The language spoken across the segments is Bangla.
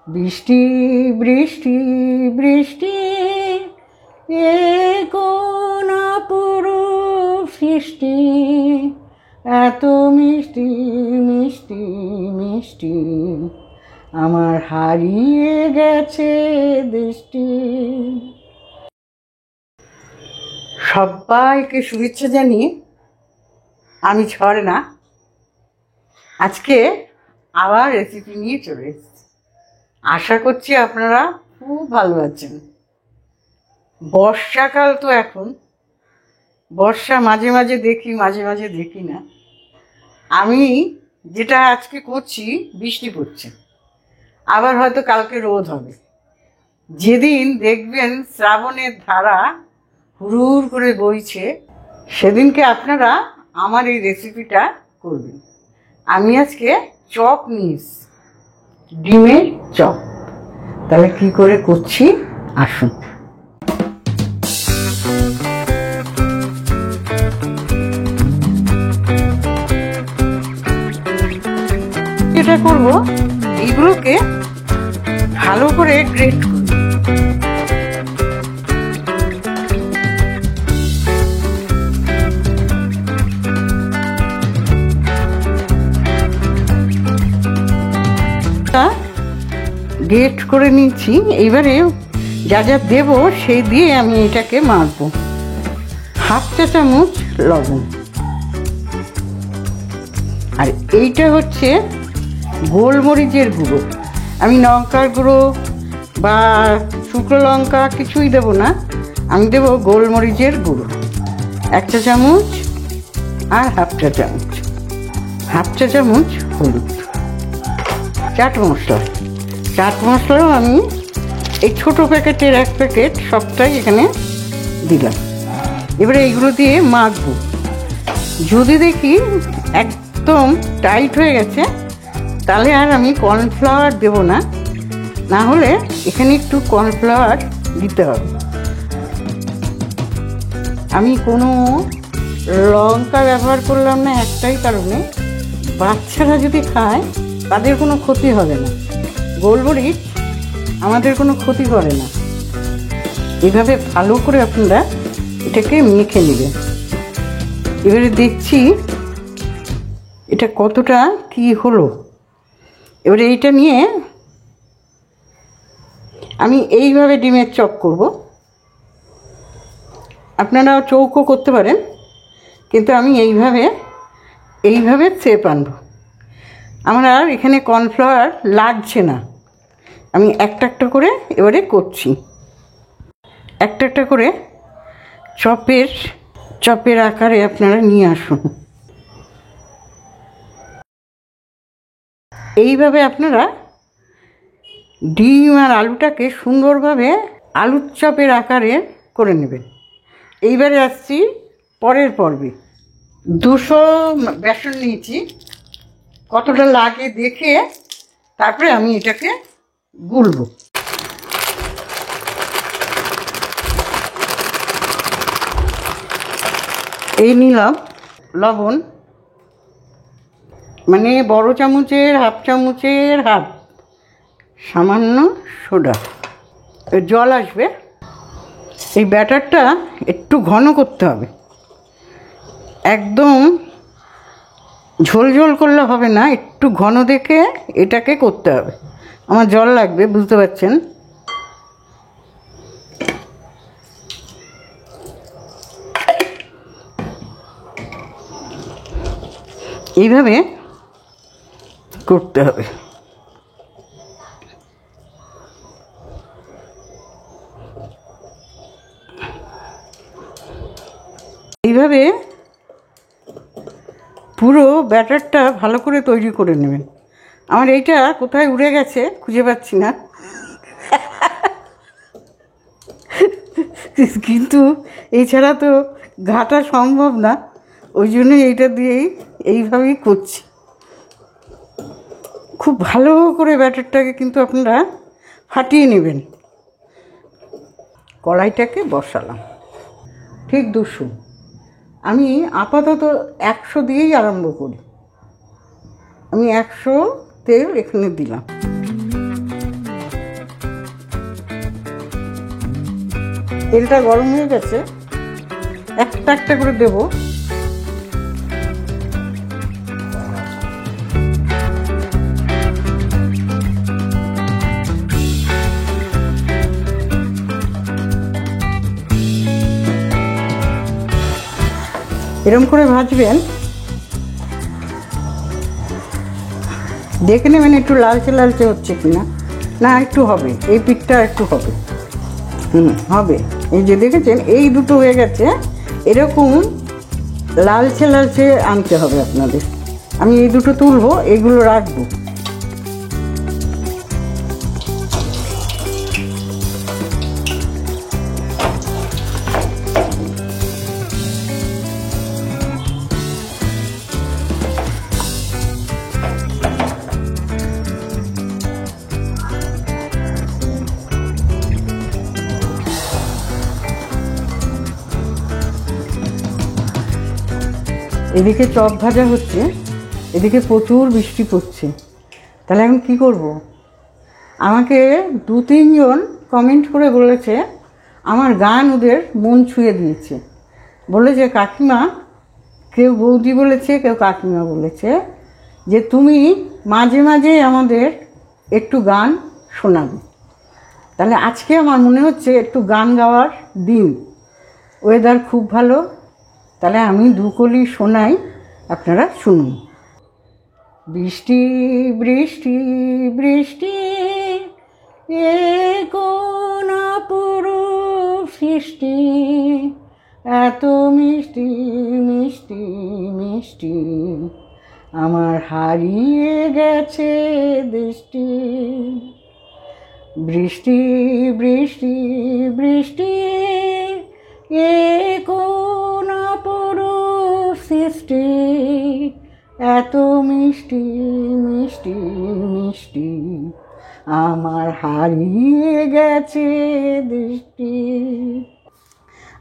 বৃষ্টি বৃষ্টি বৃষ্টি এ কোন অপরূপ সৃষ্টি, এত মিষ্টি মিষ্টি মিষ্টি, আমার হারিয়ে গেছে দৃষ্টি। সবাইকে শুভেচ্ছা জানিয়ে আমি ঝর্ণা আজকে আবার রেসিপি নিয়ে চলে এসেছি। আশা করছি আপনারা খুব ভালো আছেন। বর্ষাকাল তো এখন, বর্ষা মাঝে মাঝে দেখি মাঝে মাঝে দেখি না। আমি যেটা আজকে করছি, বৃষ্টি পড়ছে, আবার হয়তো কালকে রোদ হবে। যেদিন দেখবেন শ্রাবণের ধারা হুড় করে বইছে, সেদিনকে আপনারা আমার এই রেসিপিটা করবেন। আমি আজকে চপ নিয়েছি, ডিমের চপ। তাহলে কি করে করছি আসুন। যেটা করব, এইগুলোকে ভালো করে গ্রেট করব। গ্রেট করে নিচ্ছি। এইবারে যা যা দেব সেই দিয়ে আমি এটাকে মাখবো। 1/2 চা চামচ লবণ, আর এইটা হচ্ছে গোলমরিচের গুঁড়ো। আমি লঙ্কার গুঁড়ো বা শুকনো লঙ্কা কিছুই দেব না, আমি দেব গোলমরিচের গুঁড়ো 1 চা চামচ, আর 1/2 চা চামচ, 1/2 চা চামচ হলুদ। চাট মশলা, চাট মশলাও আমি এই ছোটো প্যাকেটের 1 প্যাকেট সবটাই এখানে দিলাম। এবারে এইগুলো দিয়ে মাখবো। যদি দেখি একদম টাইট হয়ে গেছে, তাহলে আর আমি কর্নফ্লাওয়ার দেবো না, না হলে এখানে একটু কর্নফ্লাওয়ার দিতে হবে। আমি কোনো লঙ্কা ব্যবহার করলাম না একটাই কারণে, বাচ্চারা যদি খায় তাদের কোনো ক্ষতি হবে না। গোলমরিচ আমাদের কোনো ক্ষতি করে না। এভাবে ভালো করে আপনারা এটাকে মেখে নেবেন। এবারে দেখছি এটা কতটা কি হলো। এবারে এইটা নিয়ে আমি এইভাবে ডিমের চপ করব। আপনারাও চৌকো করতে পারেন, কিন্তু আমি এইভাবে শেপ আনব। আমার আর এখানে কর্নফ্লাওয়ার লাগছে না। আমি একটা একটা করে এবারে করছি। একটা একটা করে চপের আকারে আপনারা নিয়ে আসুন। এইভাবে আপনারা ডিম আর আলুটাকে সুন্দরভাবে আলুর চপের আকারে করে নেবেন। এইবারে আসছি পরের পর্বে। 200 বেসন নিয়েছি, কতটা লাগে দেখে তারপরে আমি এটাকে গুলবো। এই নিলাম লবণ, মানে বড় চামচের 1/2 চামচের হাফ, সামান্য সোডা, জল আসবে। এই ব্যাটারটা একটু ঘন করতে হবে, একদম ঝোল ঝোল করলে হবে না, একটু ঘন দেখে এটাকে করতে হবে। আমার জল লাগবে, বুঝতে পারছেন। এইভাবে করতে হবে। এইভাবে পুরো ব্যাটারটা ভালো করে তৈরি করে নেবেন। আমার এইটা কোথায় উড়ে গেছে খুঁজে পাচ্ছি না, কিন্তু এছাড়া তো ঘাটা সম্ভব না, ওই জন্যই এইটা দিয়েই এইভাবেই করছি। খুব ভালো করে ব্যাটারটাকে কিন্তু আপনারা ফাটিয়ে নেবেন। কড়াইটাকে বসালাম ঠিক 200। আমি আপাতত 100 দিয়েই আরম্ভ করি। আমি 100 তেল এখানে দিলাম। তেলটা গরম হয়ে গেছে, একটা একটা করে দেবো। এরকম করে ভাজবেন, দেখে নেবেন একটু লালচে লালচে হচ্ছে কিনা। না, একটু হবে, এই পিঠটা একটু হবে, হবে। এই যে দেখেছেন, এই দুটো হয়ে গেছে, এরকম লালচে লালচে আনতে হবে আপনাদের। আমি এই দুটো তুলবো, এইগুলো রাখবো। এদিকে চপ ভাজা হচ্ছে, এদিকে প্রচুর বৃষ্টি পড়ছে। তাহলে এখন কী করব? আমাকে 2-3 জন কমেন্ট করে বলেছে, আমার গান ওদের মন ছুঁয়ে দিয়েছে। বলেছে কাকিমা, কেউ বৌদি বলেছে, কেউ কাকিমা বলেছে যে তুমি মাঝে মাঝে আমাদের একটু গান শোনাবে। তাহলে আজকে আমার মনে হচ্ছে একটু গান গাওয়ার দিন, ওয়েদার খুব ভালো। তাহলে আমি 2 কলি শোনাই, আপনারা শুনুন। বৃষ্টি বৃষ্টি বৃষ্টি, এ কোন অপরূপ সৃষ্টি, এত মিষ্টি মিষ্টি মিষ্টি, আমার হারিয়ে গেছে দৃষ্টি। বৃষ্টি বৃষ্টি বৃষ্টি, এ কোন অপরূপ সৃষ্টি, এত মিষ্টি মিষ্টি মিষ্টি, আমার হারিয়ে গেছে দৃষ্টি।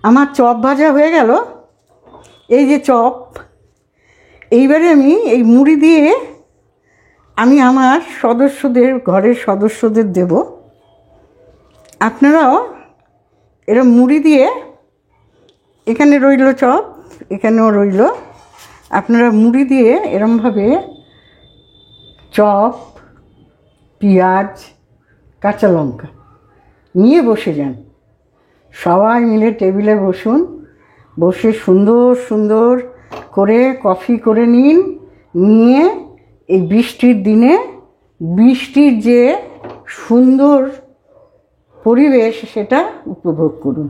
আমার চপ ভাজা হয়ে গেল। এই যে চপ, এইবারে আমি এই মুড়ি দিয়ে আমি আমার সদস্যদের, ঘরের সদস্যদের দেব। আপনারাও এরকম মুড়ি দিয়ে, এখানে রইল চপ, এখানেও রইল, আপনারা মুড়ি দিয়ে এরমভাবে চপ, পেঁয়াজ, কাঁচা লঙ্কা নিয়ে বসে যান। সবাই মিলে টেবিলে বসুন, বসে সুন্দর সুন্দর করে কফি করে নিন, নিয়ে এই বৃষ্টির দিনে বৃষ্টির যে সুন্দর পরিবেশ সেটা উপভোগ করুন।